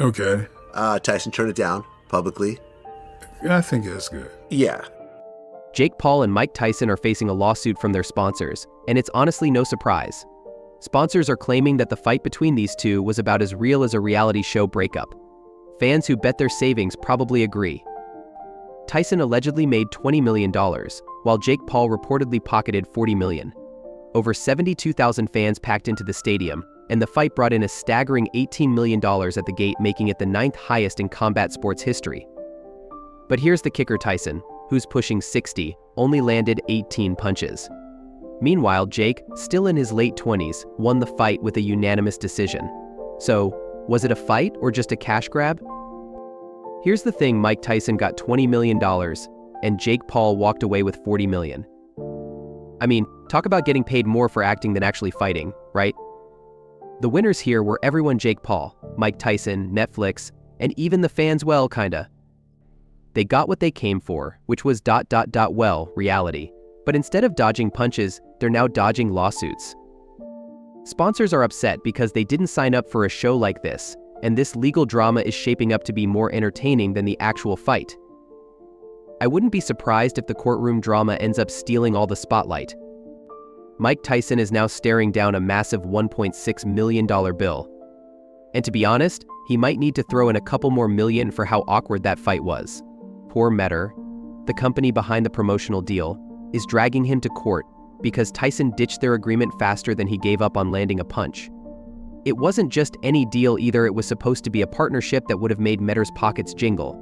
Okay. Tyson turned it down publicly. Yeah, I think that's good. Yeah. Jake Paul and Mike Tyson are facing a lawsuit from their sponsors, and it's honestly no surprise. Sponsors are claiming that the fight between these two was about as real as a reality show breakup. Fans who bet their savings probably agree. Tyson allegedly made $20 million, while Jake Paul reportedly pocketed $40 million. Over 72,000 fans packed into the stadium, and the fight brought in a staggering $18 million at the gate, making it the 9th highest in combat sports history. But here's the kicker: Tyson, who's pushing 60, only landed 18 punches. Meanwhile, Jake, still in his late 20s, won the fight with a unanimous decision. So, was it a fight or just a cash grab? Here's the thing: Mike Tyson got $20 million, and Jake Paul walked away with $40 million. I mean, talk about getting paid more for acting than actually fighting, right? The winners here were everyone: Jake Paul, Mike Tyson, Netflix, and even the fans. Well, kinda. They got what they came for, which was reality. But instead of dodging punches, they're now dodging lawsuits. Sponsors are upset because they didn't sign up for a show like this, and this legal drama is shaping up to be more entertaining than the actual fight. I wouldn't be surprised if the courtroom drama ends up stealing all the spotlight. Mike Tyson is now staring down a massive $1.6 million bill. And to be honest, he might need to throw in a couple more million for how awkward that fight was. Poor Metter, the company behind the promotional deal, is dragging him to court because Tyson ditched their agreement faster than he gave up on landing a punch. It wasn't just any deal either. It was supposed to be a partnership that would have made Metter's pockets jingle.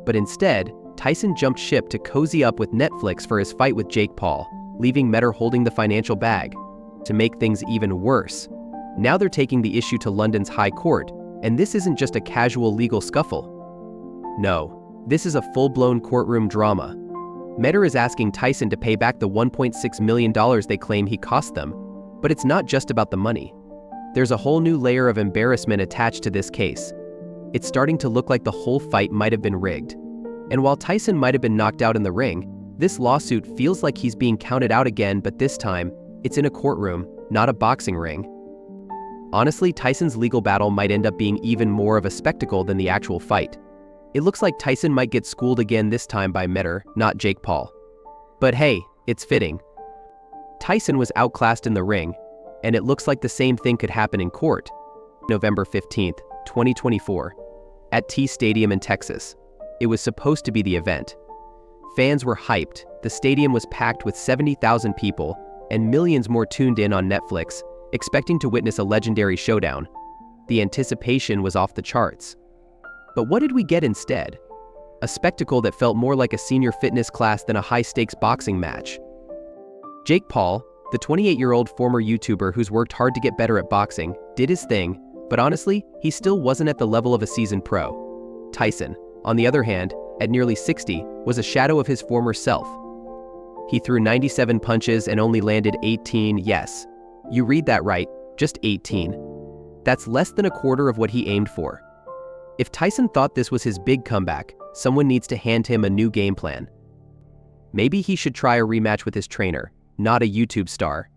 But instead, Tyson jumped ship to cozy up with Netflix for his fight with Jake Paul, leaving Metter holding the financial bag. To make things even worse, now they're taking the issue to London's High Court, and this isn't just a casual legal scuffle. No, this is a full-blown courtroom drama. Metter is asking Tyson to pay back the $1.6 million they claim he cost them, but it's not just about the money. There's a whole new layer of embarrassment attached to this case. It's starting to look like the whole fight might have been rigged. And while Tyson might have been knocked out in the ring, this lawsuit feels like he's being counted out again, but this time, it's in a courtroom, not a boxing ring. Honestly, Tyson's legal battle might end up being even more of a spectacle than the actual fight. It looks like Tyson might get schooled again, this time by Metter, not Jake Paul. But hey, it's fitting. Tyson was outclassed in the ring, and it looks like the same thing could happen in court. November 15th, 2024, at T Stadium in Texas. It was supposed to be the event. Fans were hyped, the stadium was packed with 70,000 people, and millions more tuned in on Netflix, expecting to witness a legendary showdown. The anticipation was off the charts. But what did we get instead? A spectacle that felt more like a senior fitness class than a high-stakes boxing match. Jake Paul, the 28-year-old former YouTuber who's worked hard to get better at boxing, did his thing, but honestly, he still wasn't at the level of a seasoned pro. Tyson, on the other hand, at nearly 60, was a shadow of his former self. He threw 97 punches and only landed 18, yes. You read that right, just 18. That's less than a quarter of what he aimed for. If Tyson thought this was his big comeback, someone needs to hand him a new game plan. Maybe he should try a rematch with his trainer, not a YouTube star.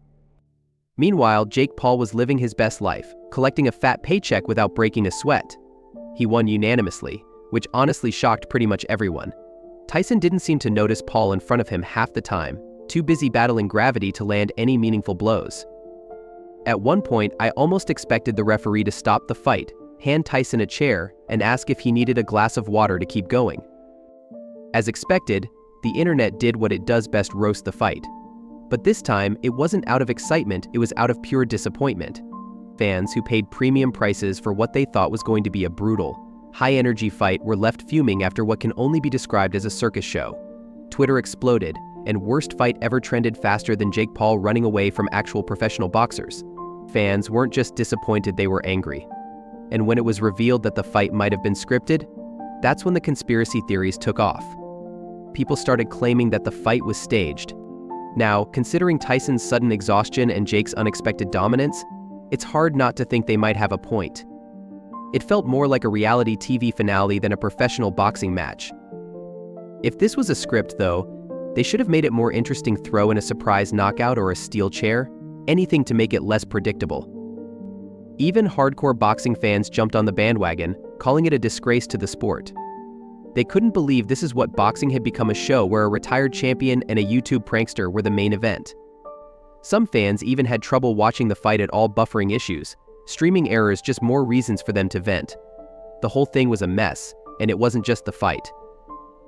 Meanwhile, Jake Paul was living his best life, collecting a fat paycheck without breaking a sweat. He won unanimously, which honestly shocked pretty much everyone. Tyson didn't seem to notice Paul in front of him half the time, too busy battling gravity to land any meaningful blows. At one point, I almost expected the referee to stop the fight, hand Tyson a chair, and ask if he needed a glass of water to keep going. As expected, the internet did what it does best: roast the fight. But this time, it wasn't out of excitement, it was out of pure disappointment. Fans who paid premium prices for what they thought was going to be a brutal, high-energy fight were left fuming after what can only be described as a circus show. Twitter exploded, and worst fight ever trended faster than Jake Paul running away from actual professional boxers. Fans weren't just disappointed, they were angry. And when it was revealed that the fight might have been scripted, that's when the conspiracy theories took off. People started claiming that the fight was staged. Now, considering Tyson's sudden exhaustion and Jake's unexpected dominance, it's hard not to think they might have a point. It felt more like a reality TV finale than a professional boxing match. If this was a script, though, they should have made it more interesting: throw in a surprise knockout or a steel chair, anything to make it less predictable. Even hardcore boxing fans jumped on the bandwagon, calling it a disgrace to the sport. They couldn't believe this is what boxing had become, a show where a retired champion and a YouTube prankster were the main event. Some fans even had trouble watching the fight at all, buffering issues, streaming errors, just more reasons for them to vent. The whole thing was a mess, and it wasn't just the fight.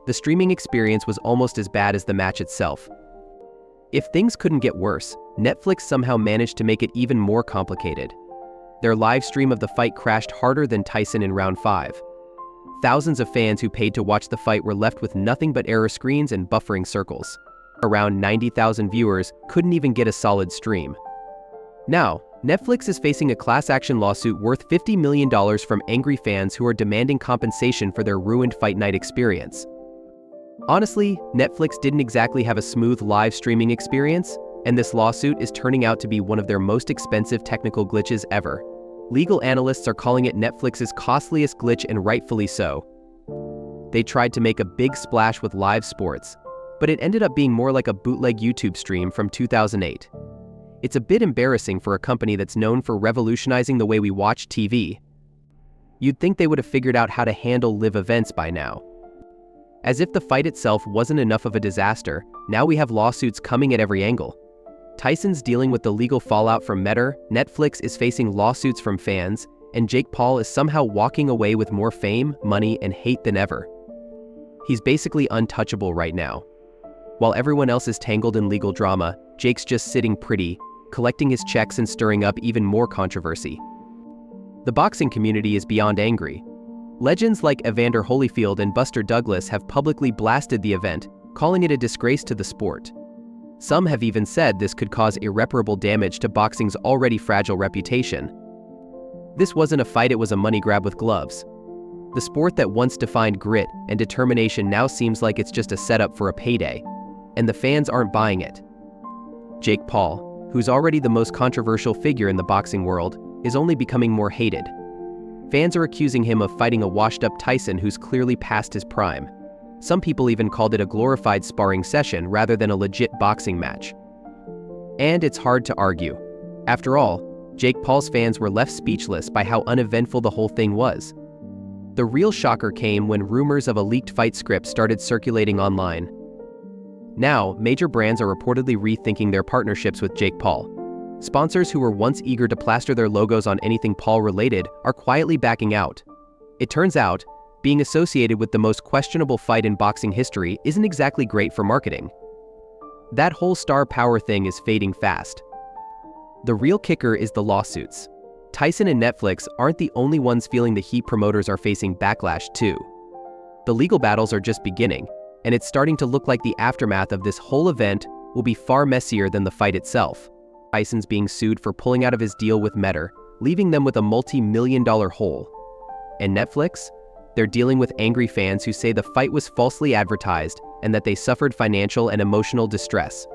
The streaming experience was almost as bad as the match itself. If things couldn't get worse, Netflix somehow managed to make it even more complicated. Their live stream of the fight crashed harder than Tyson in round 5. Thousands of fans who paid to watch the fight were left with nothing but error screens and buffering circles. Around 90,000 viewers couldn't even get a solid stream. Now, Netflix is facing a class action lawsuit worth $50 million from angry fans who are demanding compensation for their ruined fight night experience. Honestly, Netflix didn't exactly have a smooth live streaming experience, and this lawsuit is turning out to be one of their most expensive technical glitches ever. Legal analysts are calling it Netflix's costliest glitch, and rightfully so. They tried to make a big splash with live sports, but it ended up being more like a bootleg YouTube stream from 2008. It's a bit embarrassing for a company that's known for revolutionizing the way we watch TV. You'd think they would have figured out how to handle live events by now. As if the fight itself wasn't enough of a disaster, now we have lawsuits coming at every angle. Tyson's dealing with the legal fallout from Meta, Netflix is facing lawsuits from fans, and Jake Paul is somehow walking away with more fame, money, and hate than ever. He's basically untouchable right now. While everyone else is tangled in legal drama, Jake's just sitting pretty, collecting his checks and stirring up even more controversy. The boxing community is beyond angry. Legends like Evander Holyfield and Buster Douglas have publicly blasted the event, calling it a disgrace to the sport. Some have even said this could cause irreparable damage to boxing's already fragile reputation. This wasn't a fight, it was a money grab with gloves. The sport that once defined grit and determination now seems like it's just a setup for a payday, and the fans aren't buying it. Jake Paul, who's already the most controversial figure in the boxing world, is only becoming more hated. Fans are accusing him of fighting a washed-up Tyson who's clearly past his prime. Some people even called it a glorified sparring session rather than a legit boxing match. And it's hard to argue. After all, Jake Paul's fans were left speechless by how uneventful the whole thing was. The real shocker came when rumors of a leaked fight script started circulating online. Now, major brands are reportedly rethinking their partnerships with Jake Paul. Sponsors who were once eager to plaster their logos on anything Paul-related are quietly backing out. It turns out, being associated with the most questionable fight in boxing history isn't exactly great for marketing. That whole star power thing is fading fast. The real kicker is the lawsuits. Tyson and Netflix aren't the only ones feeling the heat. Promoters are facing backlash too. The legal battles are just beginning, and it's starting to look like the aftermath of this whole event will be far messier than the fight itself. Tyson's being sued for pulling out of his deal with Meta, leaving them with a multi-million-dollar hole. And Netflix? They're dealing with angry fans who say the fight was falsely advertised and that they suffered financial and emotional distress.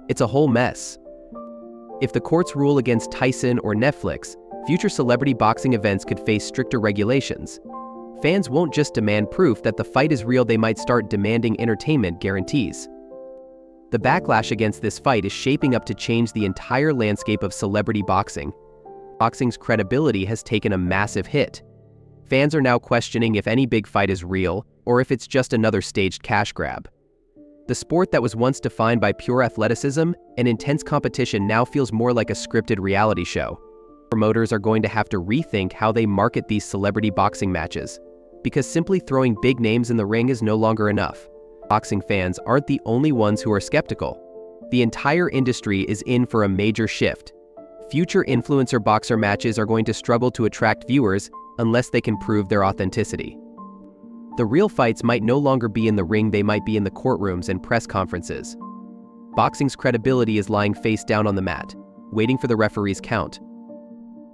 It's a whole mess. If the courts rule against Tyson or Netflix, future celebrity boxing events could face stricter regulations. Fans won't just demand proof that the fight is real, they might start demanding entertainment guarantees. The backlash against this fight is shaping up to change the entire landscape of celebrity boxing. Boxing's credibility has taken a massive hit. Fans are now questioning if any big fight is real or if it's just another staged cash grab. The sport that was once defined by pure athleticism and intense competition now feels more like a scripted reality show. Promoters are going to have to rethink how they market these celebrity boxing matches, because simply throwing big names in the ring is no longer enough. Boxing fans aren't the only ones who are skeptical. The entire industry is in for a major shift. Future influencer boxer matches are going to struggle to attract viewers unless they can prove their authenticity. The real fights might no longer be in the ring, they might be in the courtrooms and press conferences. Boxing's credibility is lying face down on the mat, waiting for the referee's count.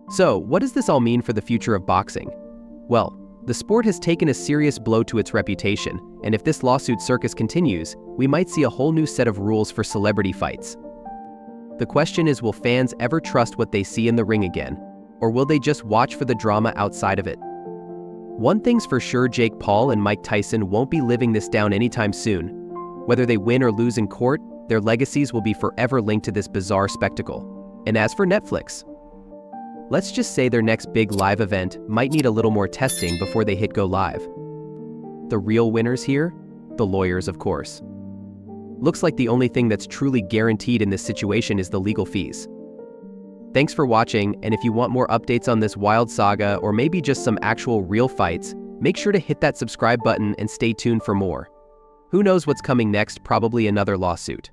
So, what does this all mean for the future of boxing? Well, the sport has taken a serious blow to its reputation, and if this lawsuit circus continues, we might see a whole new set of rules for celebrity fights. The question is, will fans ever trust what they see in the ring again? Or will they just watch for the drama outside of it? One thing's for sure, Jake Paul and Mike Tyson won't be living this down anytime soon. Whether they win or lose in court, their legacies will be forever linked to this bizarre spectacle. And as for Netflix, Let's just say their next big live event might need a little more testing before they hit go live. The real winners here? The lawyers, of course. Looks like the only thing that's truly guaranteed in this situation is the legal fees. Thanks for watching, and if you want more updates on this wild saga or maybe just some actual real fights, make sure to hit that subscribe button and stay tuned for more. Who knows what's coming next? Probably another lawsuit.